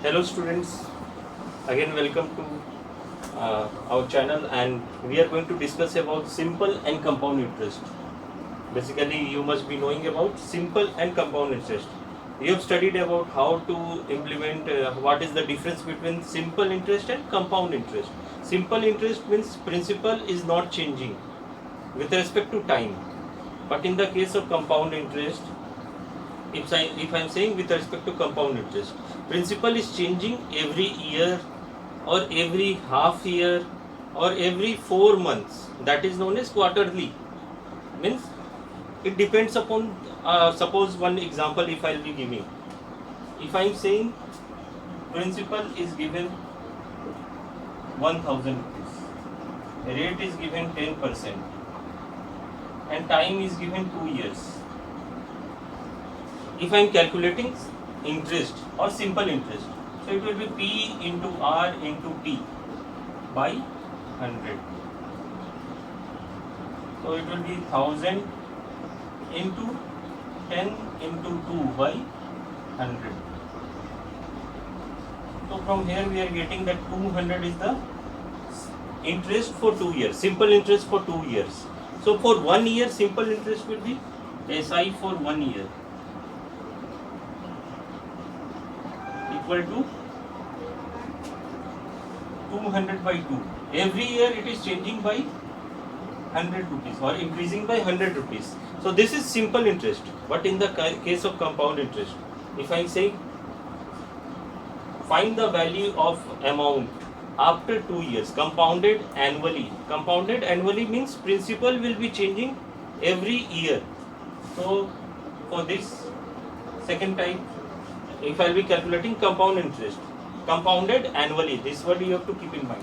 Hello students, again welcome to our channel, and we are going to discuss about simple and compound interest. Basically you must be knowing about simple and compound interest. You have studied about how to implement what is the difference between simple interest and compound interest. Simple interest means principal is not changing with respect to time, but in the case of compound interest, if I am saying with respect to compound interest, principal is changing every year or every half year or every 4 months. That is known as quarterly. Means it depends upon. Suppose one example, if I will be giving, if I am saying principal is given 1000 rupees, rate is given 10%, and time is given 2 years. If I am calculating interest or simple interest, so it will be P into R into T by 100. So it will be 1000 into 10 into 2 by 100. So from here we are getting that 200 is the interest for 2 years, simple interest for 2 years. So for 1 year, simple interest will be SI for 1 year equal to 200 by 2. Every year it is changing by 100 rupees or increasing by 100 rupees. So this is simple interest. But in the case of compound interest, if I say find the value of amount after 2 years, compounded annually. Compounded annually means principal will be changing every year. So for this second type, if I will be calculating compound interest, compounded annually, this word you have to keep in mind.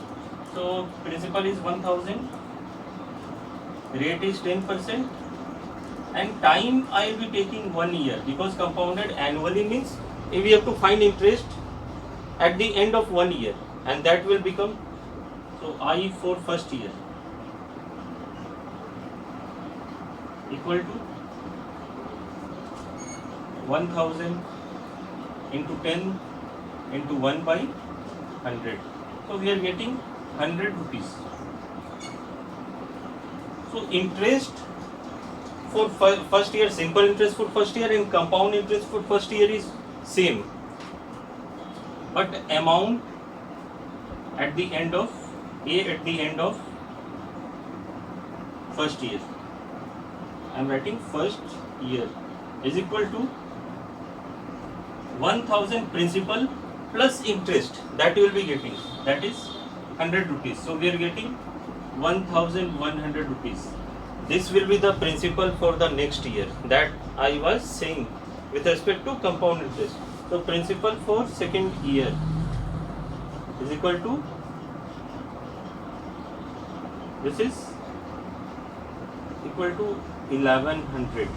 So principal is 1000, rate is 10%, and time I will be taking 1 year, because compounded annually means we have to find interest at the end of 1 year, and that will become, so I for first year equal to 1000 into 10 into 1 by 100. So we are getting 100 rupees. So interest for first year, simple interest for first year and compound interest for first year is same, but amount at the end of first year, I am writing first year, is equal to 1000 principal plus interest that you will be getting, that is 100 rupees. So we are getting 1100 rupees. This will be the principal for the next year that I was saying with respect to compound interest. So principal for second year is equal to, this is equal to 1100,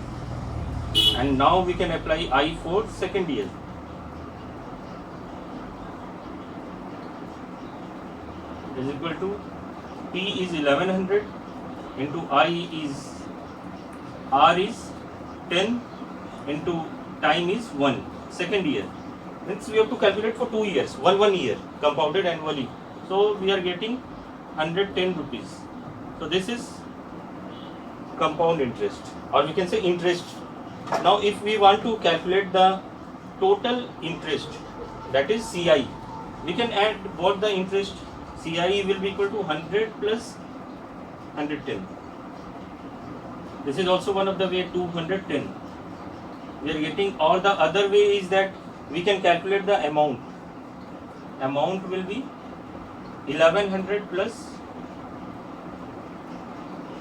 and now we can apply I for second year. Is equal to P is 1100 into I is R is 10 into time is 1. Second year means we have to calculate for 2 years, one year compounded annually. So we are getting 110 rupees. So this is compound interest, or we can say interest. Now if we want to calculate the total interest, that is CI, we can add both the interest. CI will be equal to 100 plus 110. This is also one of the way, 210. We are getting, or the other way is that we can calculate the amount. Amount will be 1100 plus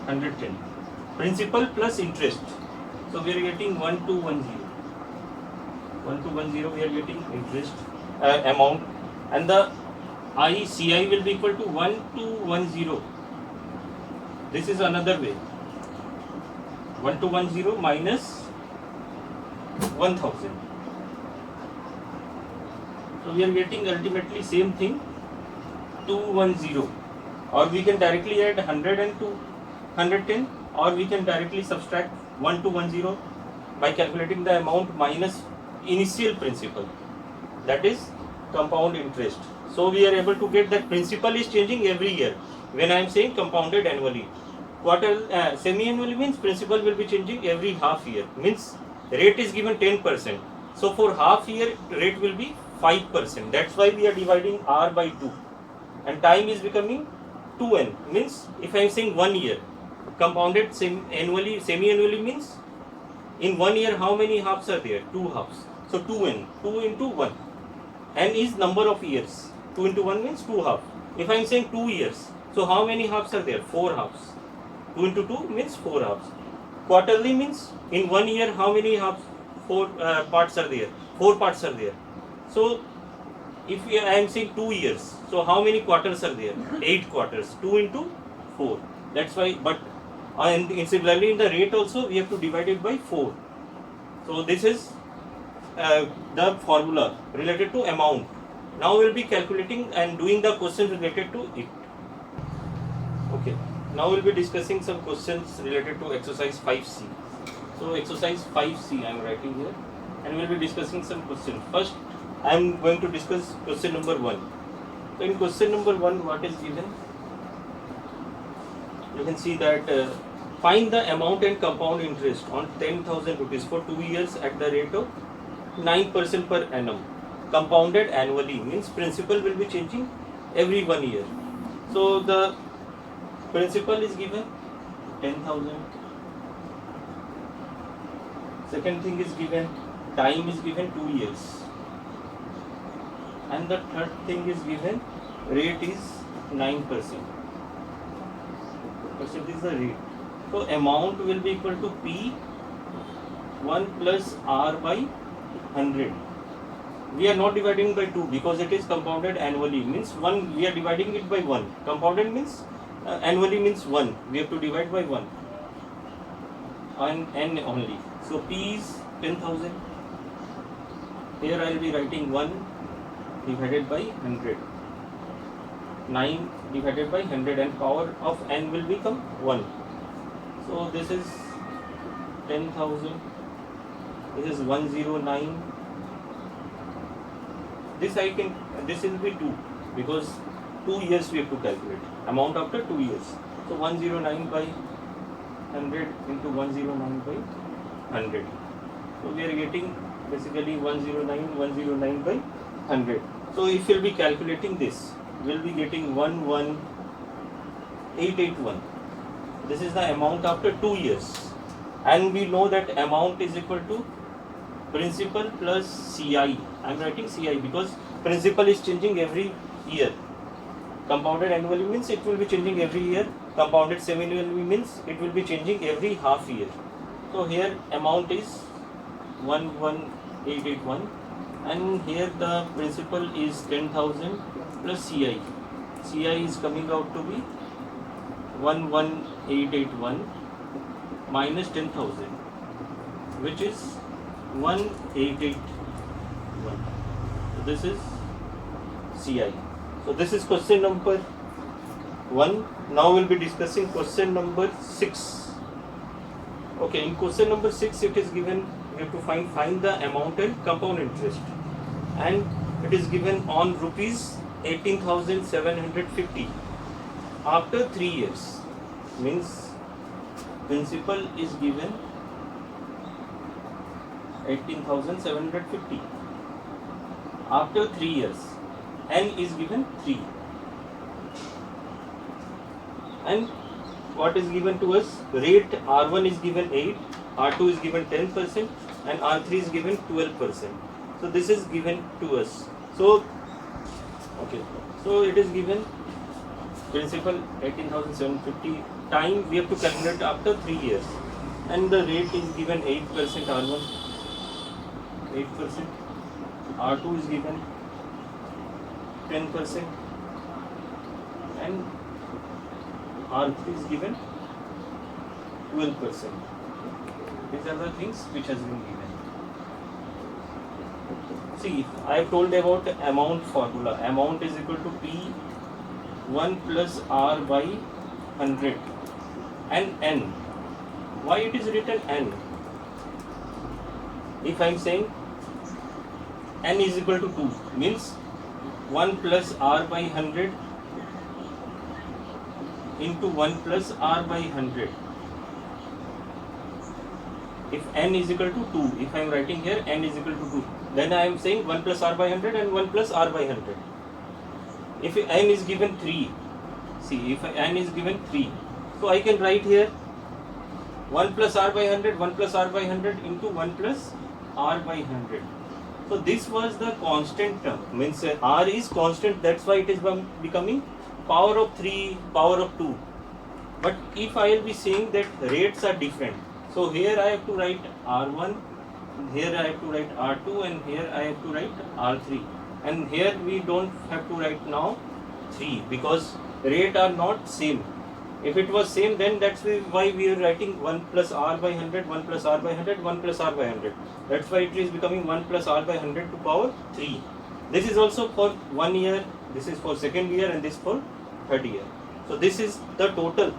110. Principal plus interest. So we are getting 1210. 1210 we are getting interest amount, and the ICI will be equal to 1210. This is another way. 1210 minus 1000. So we are getting ultimately same thing, 210. Or we can directly add 100 and 110, or we can directly subtract 1210 by calculating the amount minus initial principal, that is compound interest. So we are able to get that principal is changing every year when I am saying compounded annually. Semi-annually means principal will be changing every half year, means rate is given 10%. So for half year rate will be 5%. That's why we are dividing R by 2. And time is becoming 2n, means if I am saying 1 year, compounded semi-annually means in 1 year how many halves are there? 2 halves. So 2n, 2 into 1. N is number of years. 2 into 1 means 2 halves. If I am saying 2 years, so how many halves are there? 4 halves. 2 into 2 means 4 halves. Quarterly means in 1 year how many halves? 4 parts are there. 4 parts are there. So if I am saying 2 years, so how many quarters are there? 8 quarters. 2 into 4. That's why, but and similarly in the rate also we have to divide it by 4. So this is the formula related to amount. Now we will be calculating and doing the questions related to it. Okay. Now we will be discussing some questions related to exercise 5C. So exercise 5C I am writing here, and we will be discussing some questions. First I am going to discuss question number 1. So in question number 1, what is given? You can see that find the amount and compound interest on 10,000 rupees for 2 years at the rate of 9% per annum. Compounded annually means principal will be changing every 1 year. So the principal is given 10,000. Second thing is given, time is given 2 years. And the third thing is given, rate is 9%. Percent is the rate. So amount will be equal to P 1 plus R by 100. We are not dividing by 2 because it is compounded annually, means 1 we are dividing it by 1. Compounded means annually means 1. We have to divide by 1 and n only. So P is 10,000. Here I will be writing 1 divided by 100. 9 divided by 100, and power of n will become 1. So this is 10,000. This is 109. This will be 2 because 2 years we have to calculate amount after 2 years. So 109 by 100 into 109 by 100. So we are getting basically 109 by 100. So if we will be calculating this, we will be getting 11881. This is the amount after 2 years, and we know that amount is equal to principal plus CI. I am writing CI because principal is changing every year. Compounded annually means it will be changing every year. Compounded semi-annually means it will be changing every half year. So here amount is 11881, and here the principal is 10,000 plus CI. CI is coming out to be 11881 minus 10,000, which is 1881. So this is CI. So this is question number 1. Now we will be discussing question number 6. Okay, in question number 6 it is given, we have to find the amount and compound interest, and it is given on rupees 18,750 after 3 years, means principal is given 18,750 after 3 years, n is given 3, and what is given to us? Rate R1 is given 8, R2 is given 10%, and R3 is given 12%. So this is given to us. So okay, so it is given principal 18,750, time we have to calculate after 3 years, and the rate is given 8% R1, 8%, R2 is given 10%, and R3 is given 12%. These are the things which has been given. See, I have told about amount formula. Amount is equal to P 1 plus R by 100 and N. Why it is written N? If I am saying N is equal to 2, means 1 plus r by 100 into 1 plus r by 100. If n is equal to 2, if I am writing here n is equal to 2, then I am saying 1 plus r by 100 and 1 plus r by 100. If n is given 3, see, if n is given 3, so I can write here 1 plus r by 100, 1 plus r by 100 into 1 plus r by 100. So this was the constant term, means r is constant, that's why it is becoming power of 3, power of 2. But if I will be saying that rates are different, so here I have to write r1, here I have to write r2, and here I have to write r3. And here we don't have to write now 3 because rate are not same. If it was same, then that's why we are writing 1 plus r by 100, 1 plus r by 100, 1 plus r by 100. That's why it is becoming 1 plus r by 100 to power 3. This is also for 1 year, this is for second year, and this for third year. So this is the total.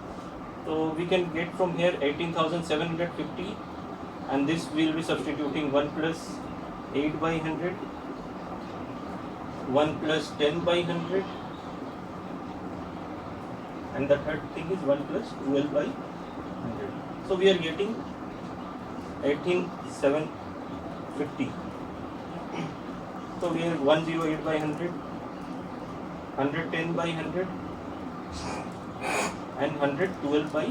So we can get from here 18,750, and this will be substituting 1 plus 8 by 100, 1 plus 10 by 100, and the third thing is 1 plus 12 by 100. So we are getting 18,750. So we have 108 by 100, 110 by 100, and 112 by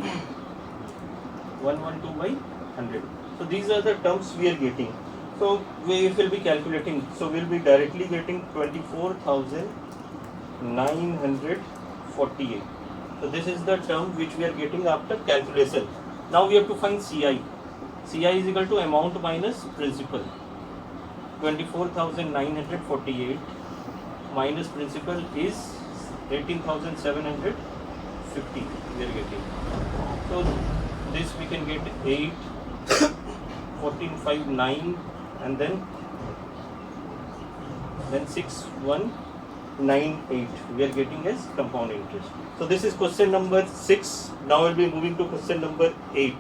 112 by 100. So these are the terms we are getting. So we will be calculating. So we will be directly getting 24,948. So this is the term which we are getting after calculation. Now we have to find CI. CI is equal to amount minus principal. 24,948 minus principal is 18,750 we are getting. So this we can get 8, 14, 5, 9, and then 6198 we are getting as compound interest. So this is question number 6. Now we will be moving to question number 8.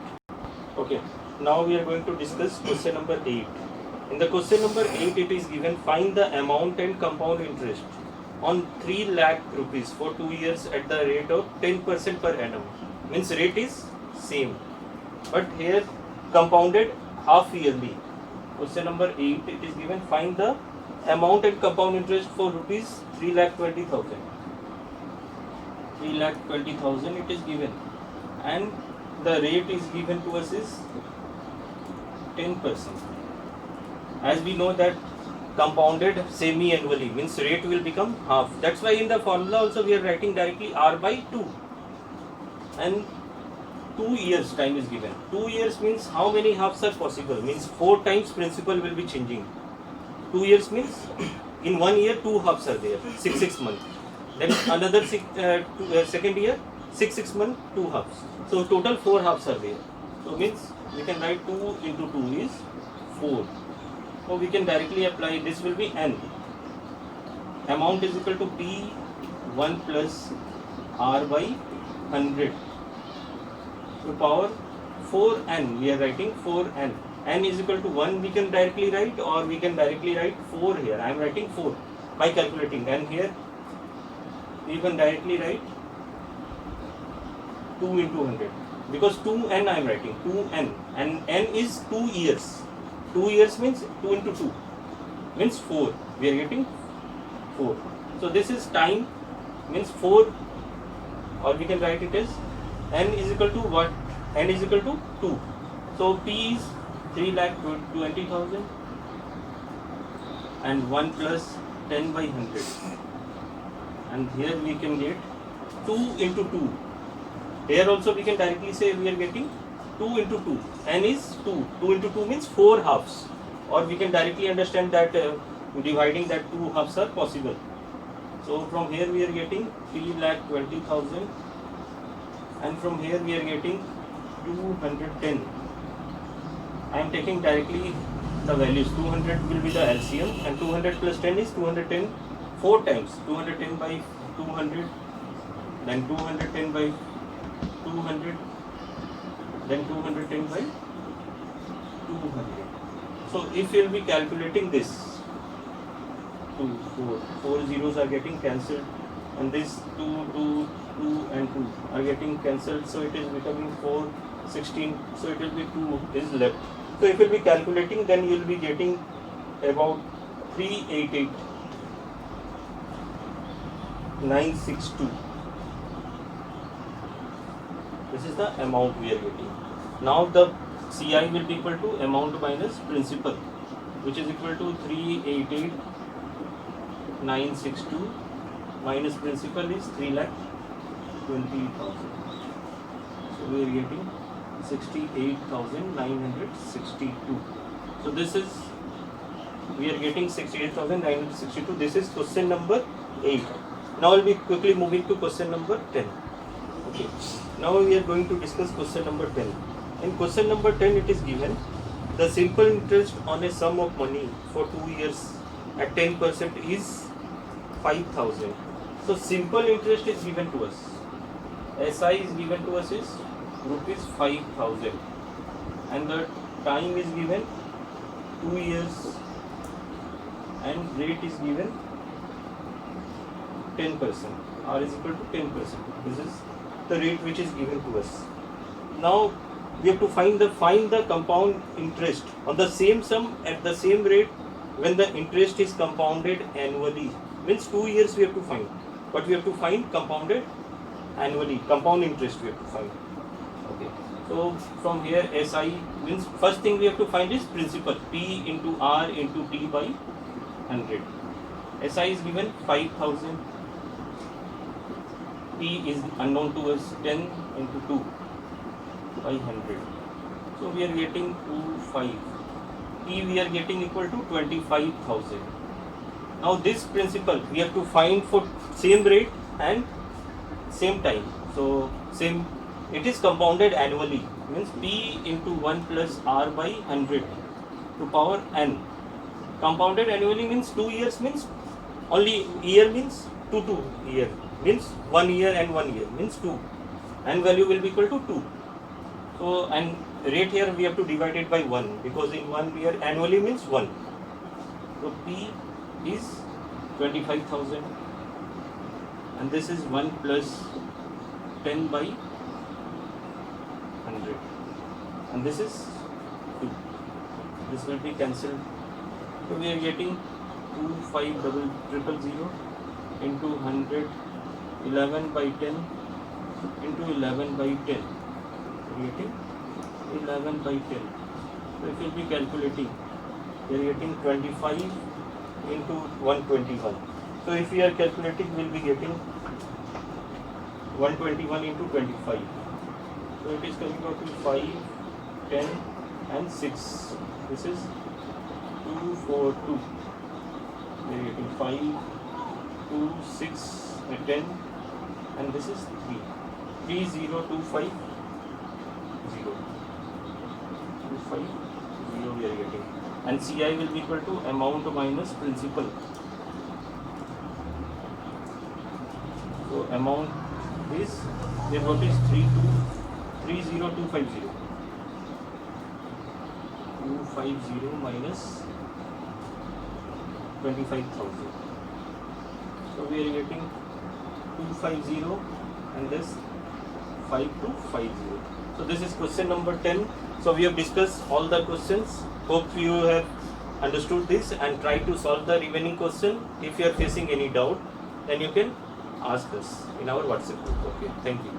Okay, now we are going to discuss question number 8. In the question number 8, it is given find the amount and compound interest on 3 lakh rupees for 2 years at the rate of 10% per annum. Means rate is same, but here compounded half yearly. Question number 8, it is given find the amount and compound interest for rupees 3,20,000. 3,20,000 it is given, and the rate is given to us is 10%. As we know that compounded semi-annually means rate will become half. That's why in the formula also we are writing directly r by 2. And 2 years time is given. 2 years means how many halves are possible? Means 4 times principal will be changing. 2 years means in 1 year 2 halves are there, 6 months. Then another second year 6 months 2 halves. So total 4 halves are there. So means we can write 2 into 2 is 4. So we can directly apply, this will be n. Amount is equal to P 1 plus R by 100 to power 4n. We are writing 4n. N is equal to 1 we can directly write, or we can directly write 4 here. I am writing 4 by calculating, and here we can directly write 2 into 100 because 2n I am writing 2n, and n is 2 years. 2 years means 2 into 2 means 4. We are getting 4. So this is time means 4, or we can write it as n is equal to what? N is equal to 2. So P is 3,20,000 and 1 plus 10 by 100. And here we can get 2 into 2. Here also we can directly say we are getting 2 into 2. N is 2. 2 into 2 means 4 halves. Or we can directly understand that dividing that 2 halves are possible. So from here we are getting 3,20,000, and from here we are getting 210. I am taking directly the values. 200 will be the LCM, and 200 plus 10 is 210 4 times. 210 by 200, then 210 by 200, then 210 by 200. So if you will be calculating this, 2, 4. 4 zeros are getting cancelled, and this 2, 2, 2 and 2 are getting cancelled, so it is becoming 4, 16, so it will be 2 is left. So if you will be calculating, then you will be getting about 388,962. This is the amount we are getting. Now the CI will be equal to amount minus principal, which is equal to 388,962 minus principal is 3,20,000. So we are getting 68,962. So this is, we are getting 68,962. This is question number 8. Now we'll be quickly moving to question number 10. Okay. Now we are going to discuss question number 10. In question number 10, it is given the simple interest on a sum of money for 2 years at 10% is 5,000. So simple interest is given to us. SI is given to us is rupees 5,000, and the time is given 2 years, and rate is given 10%. R is equal to 10%. This is the rate which is given to us. Now we have to find the compound interest on the same sum at the same rate when the interest is compounded annually. Means 2 years we have to find, but we have to find compounded annually. Compound interest we have to find. Okay. So from here SI means first thing we have to find is principal, P into R into T by 100. SI is given 5,000. P is unknown to us, 10 into 2 by 100. So we are getting 25. P we are getting equal to 25,000. Now this principal we have to find for same rate and same time. So same, it is compounded annually, means P into 1 plus R by 100 to power n. Compounded annually means 2 years, means only year means 2 year, means 1 year and 1 year means 2, and value will be equal to 2. So and rate here we have to divide it by 1, because in 1 year annually means 1. So P is 25,000, and this is 1 plus 10 by 100, and this is 2. This will be cancelled. So we are getting 25,000 into 100, 11 by 10 into 11 by 10. We are getting 11 by 10. So if you will be calculating, we are getting 25 into 121. So if we are calculating, we will be getting 121 into 25. So it is coming out to 5, 10 and 6. This is 242. We are getting 5, 2, 6, 10, and this is 3. 3025 0. 250 we are getting, and CI will be equal to amount minus principal. So amount is, we got is 30250. 250 minus 25,000. So we are getting 250 and this 5250. So this is question number 10. So we have discussed all the questions. Hope you have understood this and try to solve the remaining question. If you are facing any doubt, then you can ask us in our WhatsApp group. Okay, thank you.